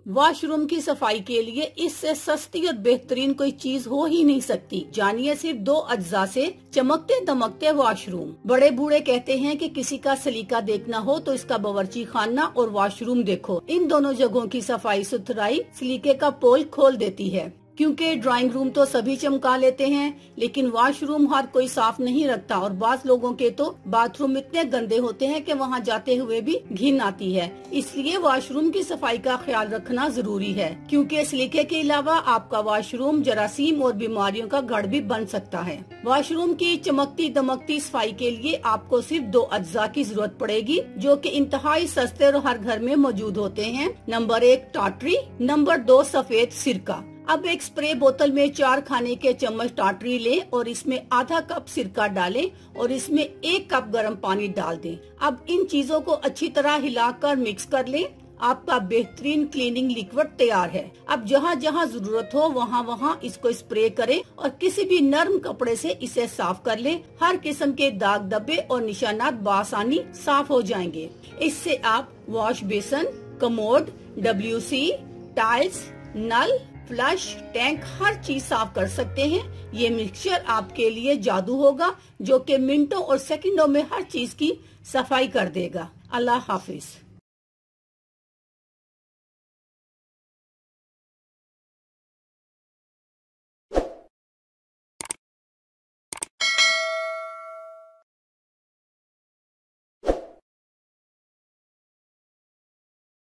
Washroom की सफाई के लिए इससे सस्ती और बेहतरीन कोई चीज हो ही नहीं सकती। जानिए सिर्फ 2 अज्जा से चमकते दमकते वॉशरूम। बड़े बूढ़े कहते हैं कि किसी का सलीका देखना हो तो इसका बावर्ची खाना और वॉशरूम देखो। इन दोनों जगहों की सफाई सुथराई सलीके का पोल खोल देती है। क्योंकि ड्राइंग रूम तो सभी चमका लेते हैं, लेकिन वॉशरूम हर कोई साफ नहीं रखता और बाज लोगों के तो बाथरूम इतने गंदे होते हैं कि वहां जाते हुए भी घिन आती है। इसलिए वॉशरूम की सफाई का ख्याल रखना जरूरी है, क्योंकि सलीके के अलावा आपका वॉशरूम जरासीम और बीमारियों का गढ़ भी बन सकता है। वॉशरूम की चमकती दमकती सफाई के लिए आपको सिर्फ 2 अज्जा की जरूरत पड़ेगी, जो कि इंतहाई सस्ते और हर घर में मौजूद होते हैं। नंबर 1 टाटरी, नंबर 2 सफेद सिरका। अब एक स्प्रे बोतल में 4 खाने के चम्मच टाटरी लें और इसमें आधा कप सिरका डालें और इसमें 1 कप गर्म पानी डाल दें। अब इन चीजों को अच्छी तरह हिलाकर मिक्स कर लें। आपका बेहतरीन क्लीनिंग लिक्विड तैयार है। अब जहाँ जहाँ जरूरत हो वहाँ वहाँ इसको स्प्रे करें और किसी भी नर्म कपड़े से इसे साफ कर लें। हर किस्म के दाग धब्बे और निशानात बासानी साफ हो जाएंगे। इससे आप wash basin, commode, WC, tiles, नल, फ्लश, टैंक हर चीज साफ कर सकते हैं। ये मिक्सचर आपके लिए जादू होगा, जो कि मिनटों और सेकंडों में हर चीज की सफाई कर देगा। अल्लाह हाफिज।